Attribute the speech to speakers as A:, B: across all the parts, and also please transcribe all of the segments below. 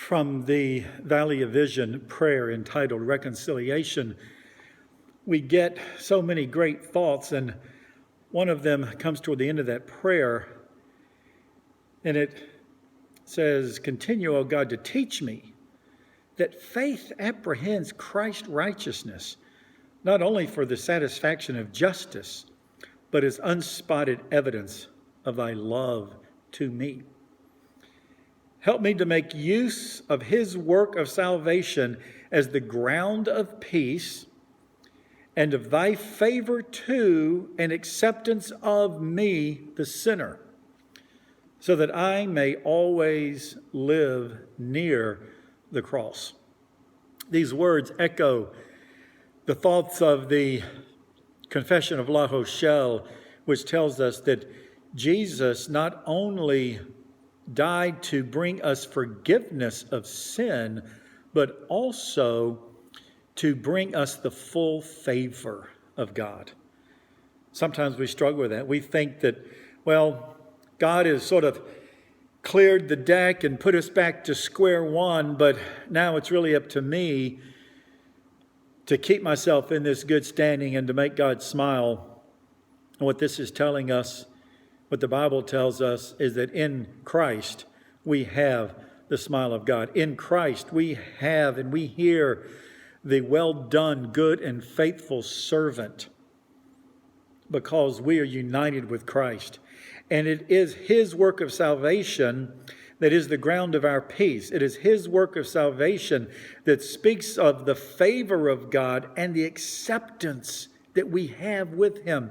A: From the Valley of Vision prayer entitled Reconciliation, we get so many great thoughts, and one of them comes toward the end of that prayer, and it says, "Continue, O God, to teach me that faith apprehends Christ's righteousness, not only for the satisfaction of justice, but as unspotted evidence of thy love to me. Help me to make use of his work of salvation as the ground of peace and of thy favor to and acceptance of me, the sinner, so that I may always live near the cross." These words echo the thoughts of the Confession of La Rochelle, which tells us that Jesus not only died to bring us forgiveness of sin, but also to bring us the full favor of God. Sometimes we struggle with that. We think that, well, God has sort of cleared the deck and put us back to square one, but now it's really up to me to keep myself in this good standing and to make God smile. And what this is telling us, what the Bible tells us, is that in Christ we have the smile of God. In Christ we have and we hear the well done, good and faithful servant, because we are united with Christ. And it is his work of salvation that is the ground of our peace. It is his work of salvation that speaks of the favor of God and the acceptance that we have with him,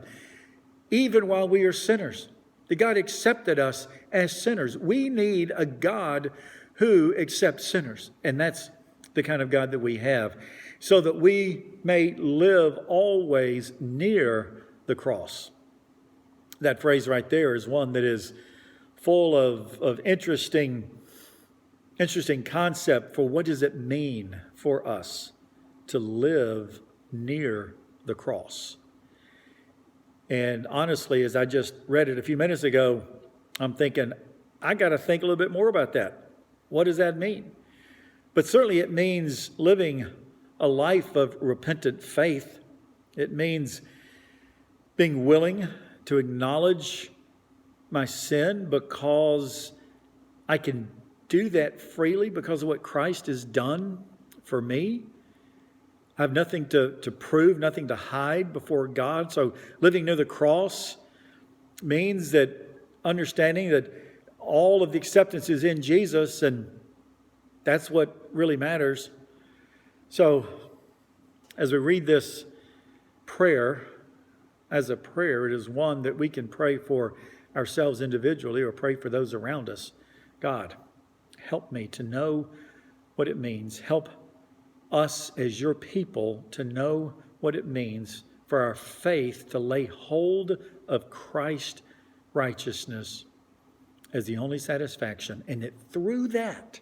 A: even while we are sinners. That God accepted us as sinners. We need a God who accepts sinners, and that's the kind of God that we have, so that we may live always near the cross. That phrase right there is one that is full of interesting concept for what does it mean for us to live near the cross. And honestly, as I just read it a few minutes ago, I'm thinking, I got to think a little bit more about that. What does that mean? But certainly it means living a life of repentant faith. It means being willing to acknowledge my sin because I can do that freely because of what Christ has done for me. I have nothing to prove, nothing to hide before God. So living near the cross means that understanding that all of the acceptance is in Jesus, and that's what really matters. So as we read this prayer, as a prayer, it is one that we can pray for ourselves individually or pray for those around us. God, help me to know what it means. Help us as your people to know what it means for our faith to lay hold of Christ's righteousness as the only satisfaction, and that through that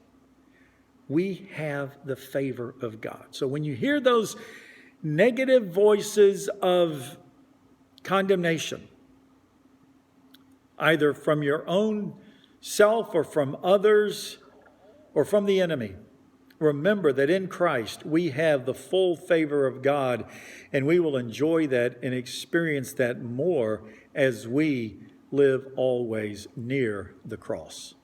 A: we have the favor of God. So when you hear those negative voices of condemnation, either from your own self or from others or from the enemy, remember that in Christ we have the full favor of God, and we will enjoy that and experience that more as we live always near the cross.